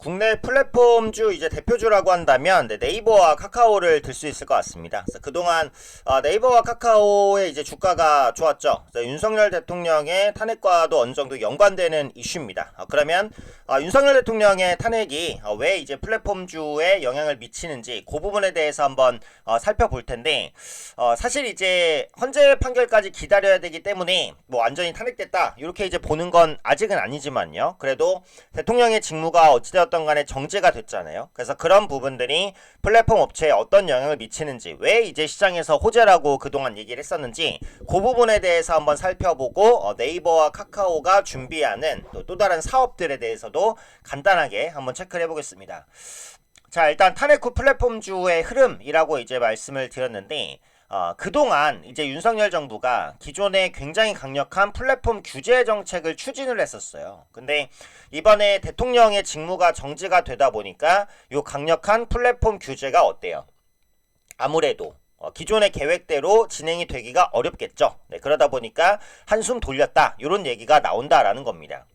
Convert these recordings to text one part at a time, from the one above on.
국내 플랫폼주 이제 대표주라고 한다면 네이버와 카카오를 들 수 있을 것 같습니다. 그래서 그동안 네이버와 카카오의 이제 주가가 좋았죠. 윤석열 대통령의 탄핵과도 어느 정도 연관되는 이슈입니다. 그러면 윤석열 대통령의 탄핵이 왜 이제 플랫폼주에 영향을 미치는지 그 부분에 대해서 한번 살펴볼 텐데, 사실 이제 헌재 판결까지 기다려야 되기 때문에 뭐 완전히 탄핵됐다 이렇게 이제 보는 건 아직은 아니지만요. 그래도 대통령의 직무가 어찌되었던 간에 정지가 됐잖아요. 그래서 그런 부분들이 플랫폼 업체에 어떤 영향을 미치는지, 왜 이제 시장에서 호재라고 그동안 얘기를 했었는지 그 부분에 대해서 한번 살펴보고 네이버와 카카오가 준비하는 또 다른 사업들에 대해서도 간단하게 한번 체크를 해보겠습니다. 자, 일단 탄핵 후 플랫폼주의 흐름이라고 이제 말씀을 드렸는데, 그동안 이제 윤석열 정부가 기존에 굉장히 강력한 플랫폼 규제 정책을 추진을 했었어요. 근데 이번에 대통령의 직무가 정지가 되다 보니까 요 강력한 플랫폼 규제가 어때요? 아무래도 기존의 계획대로 진행이 되기가 어렵겠죠. 네, 그러다 보니까 한숨 돌렸다 이런 얘기가 나온다라는 겁니다.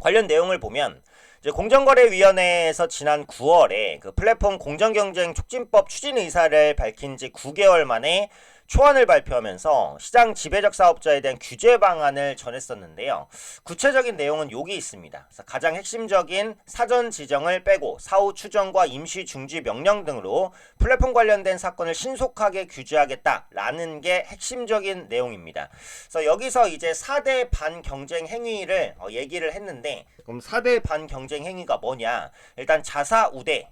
관련 내용을 보면 이제 공정거래위원회에서 지난 9월에 그 플랫폼 공정경쟁 촉진법 추진 의사를 밝힌 지 9개월 만에 초안을 발표하면서 시장 지배적 사업자에 대한 규제 방안을 전했었는데요. 구체적인 내용은 여기 있습니다. 그래서 가장 핵심적인 사전 지정을 빼고 사후 추정과 임시 중지 명령 등으로 플랫폼 관련된 사건을 신속하게 규제하겠다라는 게 핵심적인 내용입니다. 그래서 여기서 이제 4대 반경쟁 행위를 얘기를 했는데, 그럼 4대 반경쟁 행위가 뭐냐? 일단 자사 우대,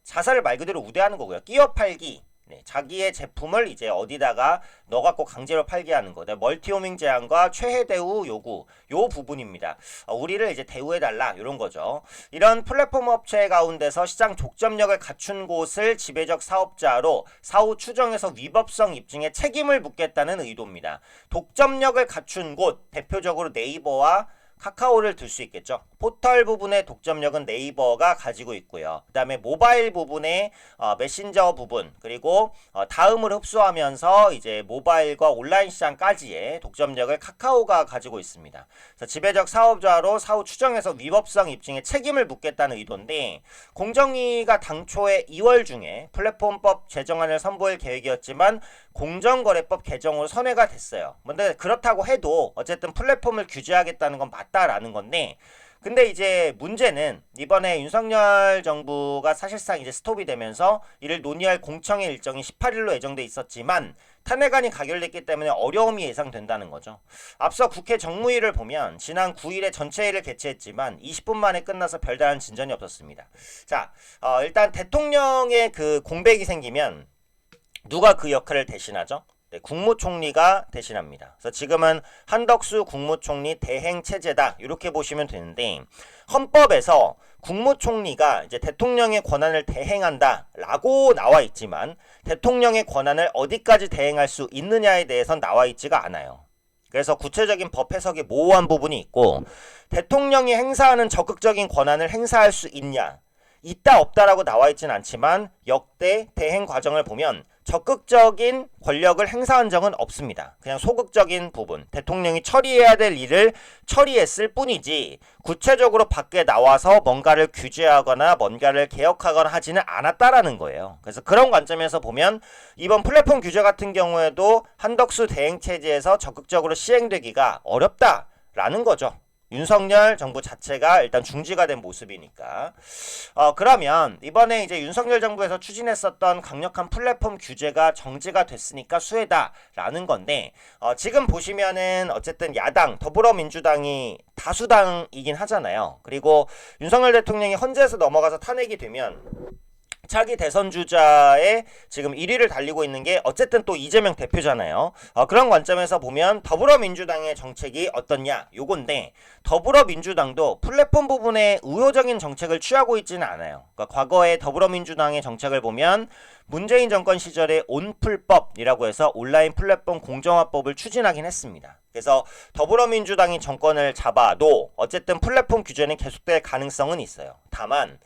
자사를 말 그대로 우대하는 거고요. 끼어 팔기. 네, 자기의 제품을 이제 어디다가 넣어갖고 강제로 팔게 하는 거. 네, 멀티호밍 제한과 최해 대우 요구, 요 부분입니다. 우리를 이제 대우해달라 이런 거죠. 이런 플랫폼 업체 가운데서 시장 독점력을 갖춘 곳을 지배적 사업자로 사후 추정에서 위법성 입증에 책임을 묻겠다는 의도입니다. 독점력을 갖춘 곳, 대표적으로 네이버와 카카오를 들 수 있겠죠. 포털 부분의 독점력은 네이버가 가지고 있고요. 그 다음에 모바일 부분의 메신저 부분, 그리고 다음을 흡수하면서 이제 모바일과 온라인 시장까지의 독점력을 카카오가 가지고 있습니다. 그래서 지배적 사업자로 사후 추정해서 위법성 입증에 책임을 묻겠다는 의도인데, 공정위가 당초에 2월 중에 플랫폼법 제정안을 선보일 계획이었지만 공정거래법 개정으로 선회가 됐어요. 근데 그렇다고 해도 어쨌든 플랫폼을 규제하겠다는 건 맞다라는 건데, 근데 이제 문제는 이번에 윤석열 정부가 사실상 이제 스톱이 되면서 이를 논의할 공청회 일정이 18일로 예정돼 있었지만 탄핵안이 가결됐기 때문에 어려움이 예상된다는 거죠. 앞서 국회 정무위를 보면 지난 9일에 전체회의를 개최했지만 20분 만에 끝나서 별다른 진전이 없었습니다. 자, 일단 대통령의 그 공백이 생기면 누가 그 역할을 대신하죠? 네, 국무총리가 대신합니다. 그래서 지금은 한덕수 국무총리 대행 체제다 이렇게 보시면 되는데, 헌법에서 국무총리가 이제 대통령의 권한을 대행한다라고 나와 있지만 대통령의 권한을 어디까지 대행할 수 있느냐에 대해서는 나와 있지가 않아요. 그래서 구체적인 법 해석이 모호한 부분이 있고, 대통령이 행사하는 적극적인 권한을 행사할 수 있냐, 있다 없다라고 나와 있진 않지만 역대 대행 과정을 보면 적극적인 권력을 행사한 적은 없습니다. 그냥 소극적인 부분, 대통령이 처리해야 될 일을 처리했을 뿐이지 구체적으로 밖에 나와서 뭔가를 규제하거나 뭔가를 개혁하거나 하지는 않았다라는 거예요. 그래서 그런 관점에서 보면 이번 플랫폼 규제 같은 경우에도 한덕수 대행 체제에서 적극적으로 시행되기가 어렵다라는 거죠. 윤석열 정부 자체가 일단 중지가 된 모습이니까. 그러면 이번에 이제 윤석열 정부에서 추진했었던 강력한 플랫폼 규제가 정지가 됐으니까 수혜다라는 건데, 지금 보시면은 어쨌든 야당 더불어민주당이 다수당이긴 하잖아요. 그리고 윤석열 대통령이 헌재에서 넘어가서 탄핵이 되면 차기 대선 주자의 지금 1위를 달리고 있는 게 어쨌든 또 이재명 대표잖아요. 그런 관점에서 보면 더불어민주당의 정책이 어떻냐 요건데, 더불어민주당도 플랫폼 부분에 우호적인 정책을 취하고 있지는 않아요. 그러니까 과거에 더불어민주당의 정책을 보면 문재인 정권 시절에 온플법이라고 해서 온라인 플랫폼 공정화법을 추진하긴 했습니다. 그래서 더불어민주당이 정권을 잡아도 어쨌든 플랫폼 규제는 계속될 가능성은 있어요. 다만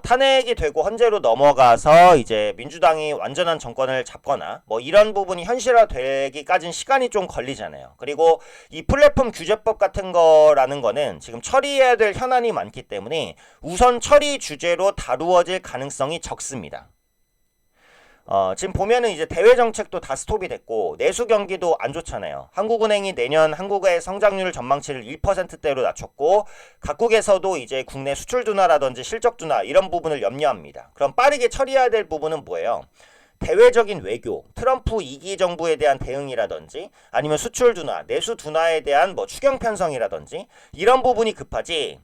탄핵이 되고 헌재로 넘어가서 이제 민주당이 완전한 정권을 잡거나 뭐 이런 부분이 현실화되기까지는 시간이 좀 걸리잖아요. 그리고 이 플랫폼 규제법 같은 거라는 거는 지금 처리해야 될 현안이 많기 때문에 우선 처리 주제로 다루어질 가능성이 적습니다. 지금 보면은 이제 대외 정책도 다 스톱이 됐고 내수 경기도 안 좋잖아요. 한국은행이 내년 한국의 성장률 전망치를 1%대로 낮췄고 각국에서도 이제 국내 수출 둔화라든지 실적 둔화 이런 부분을 염려합니다. 그럼 빠르게 처리해야 될 부분은 뭐예요? 대외적인 외교, 트럼프 2기 정부에 대한 대응이라든지 아니면 수출 둔화, 내수 둔화에 대한 뭐 추경 편성이라든지 이런 부분이 급하지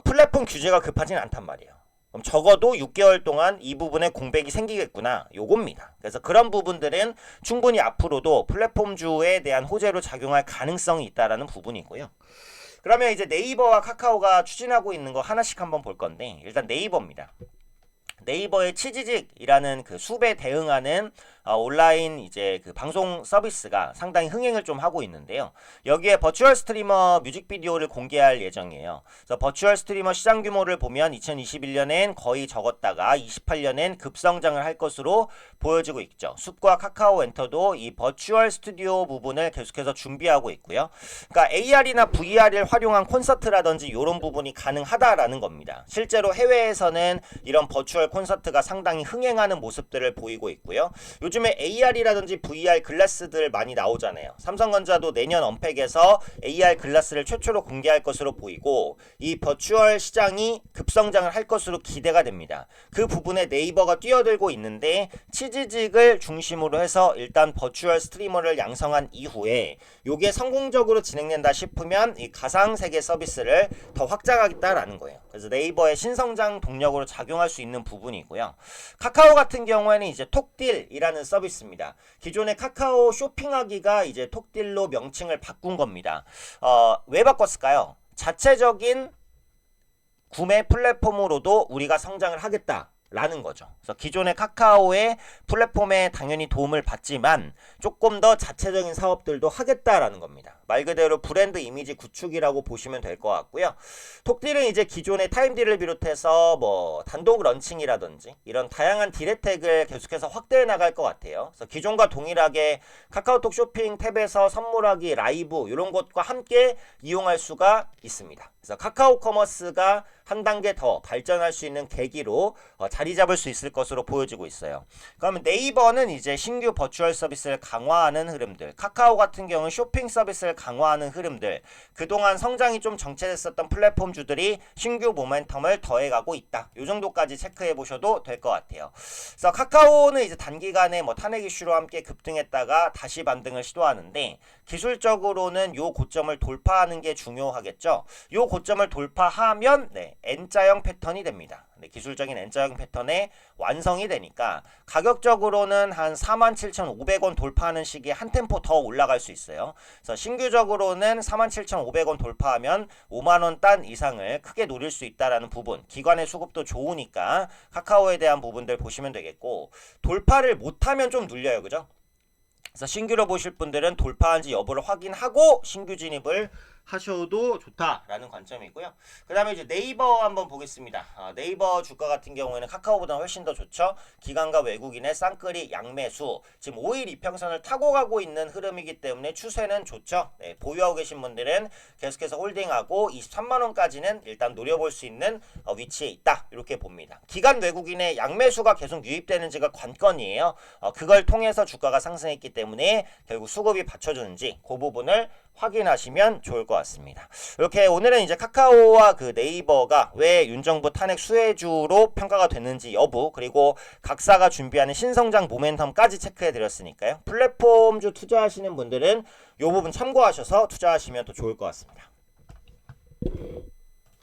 플랫폼 규제가 급하진 않단 말이에요. 그럼 적어도 6개월 동안 이 부분에 공백이 생기겠구나 요겁니다. 그래서 그런 부분들은 충분히 앞으로도 플랫폼주에 대한 호재로 작용할 가능성이 있다라는 부분이고요. 그러면 이제 네이버와 카카오가 추진하고 있는 거 하나씩 한번 볼 건데 일단 네이버입니다. 네이버의 치지직이라는 그 수배 대응하는 온라인 이제 그 방송 서비스가 상당히 흥행을 좀 하고 있는데요. 여기에 버추얼 스트리머 뮤직비디오를 공개할 예정이에요. 그래서 버추얼 스트리머 시장 규모를 보면 2021년엔 거의 적었다가 28년엔 급성장을 할 것으로 보여지고 있죠. 숲과 카카오 엔터도 이 버추얼 스튜디오 부분을 계속해서 준비하고 있고요. 그러니까 AR이나 VR을 활용한 콘서트라든지 이런 부분이 가능하다라는 겁니다. 실제로 해외에서는 이런 버추얼 콘서트가 상당히 흥행하는 모습들을 보이고 있고요. 요즘에 AR이라든지 VR 글라스들 많이 나오잖아요. 삼성전자도 내년 언팩에서 AR 글라스를 최초로 공개할 것으로 보이고 이 버추얼 시장이 급성장을 할 것으로 기대가 됩니다. 그 부분에 네이버가 뛰어들고 있는데 치지직을 중심으로 해서 일단 버추얼 스트리머를 양성한 이후에 요게 성공적으로 진행된다 싶으면 이 가상세계 서비스를 더 확장하겠다라는 거예요. 그래서 네이버의 신성장 동력으로 작용할 수 있는 부분이고요. 카카오 같은 경우에는 이제 톡딜이라는 서비스입니다. 기존의 카카오 쇼핑하기가 이제 톡딜로 명칭을 바꾼 겁니다. 왜 바꿨을까요? 자체적인 구매 플랫폼으로도 우리가 성장을 하겠다. 라는 거죠. 그래서 기존의 카카오의 플랫폼에 당연히 도움을 받지만 조금 더 자체적인 사업들도 하겠다라는 겁니다. 말 그대로 브랜드 이미지 구축이라고 보시면 될 것 같고요. 톡딜은 이제 기존의 타임딜을 비롯해서 뭐 단독 런칭이라든지 이런 다양한 딜 혜택을 계속해서 확대해 나갈 것 같아요. 그래서 기존과 동일하게 카카오톡 쇼핑 탭에서 선물하기, 라이브 이런 것과 함께 이용할 수가 있습니다. 그래서 카카오 커머스가 한 단계 더 발전할 수 있는 계기로 자리 잡을 수 있을 것으로 보여지고 있어요. 그러면 네이버는 이제 신규 버추얼 서비스를 강화하는 흐름들, 카카오 같은 경우는 쇼핑 서비스를 강화하는 흐름들, 그동안 성장이 좀 정체됐었던 플랫폼주들이 신규 모멘텀을 더해가고 있다. 이 정도까지 체크해 보셔도 될 것 같아요. 그래서 카카오는 이제 단기간에 뭐 탄핵 이슈로 함께 급등했다가 다시 반등을 시도하는데 기술적으로는 요 고점을 돌파하는 게 중요하겠죠. 요 고점을 돌파하면 N자형 패턴이 됩니다. 기술적인 N자형 패턴의 완성이 되니까 가격적으로는 한 47,500원 돌파하는 시기에 한 템포 더 올라갈 수 있어요. 그래서 신규적으로는 47,500원 돌파하면 5만원 단 이상을 크게 노릴 수 있다라는 부분, 기관의 수급도 좋으니까 카카오에 대한 부분들 보시면 되겠고, 돌파를 못하면 좀 눌려요. 그죠? 그래서 신규로 보실 분들은 돌파한지 여부를 확인하고 신규 진입을 하셔도 좋다라는 관점이고요. 그 다음에 이제 네이버 한번 보겠습니다. 네이버 주가 같은 경우에는 카카오보다 훨씬 더 좋죠. 기관과 외국인의 쌍끌이 양매수, 지금 5일 이평선을 타고 가고 있는 흐름이기 때문에 추세는 좋죠. 보유하고 계신 분들은 계속해서 홀딩하고 23만원까지는 일단 노려볼 수 있는 위치에 있다, 이렇게 봅니다. 기관 외국인의 양매수가 계속 유입되는지가 관건이에요. 그걸 통해서 주가가 상승했기 때문에 결국 수급이 받쳐주는지 그 부분을 확인하시면 좋을 것 같습니다. 이렇게 오늘은 이제 카카오와 그 네이버가 왜 윤정부 탄핵 수혜주로 평가가 됐는지 여부, 그리고 각사가 준비하는 신성장 모멘텀까지 체크해 드렸으니까요. 플랫폼주 투자하시는 분들은 이 부분 참고하셔서 투자하시면 더 좋을 것 같습니다.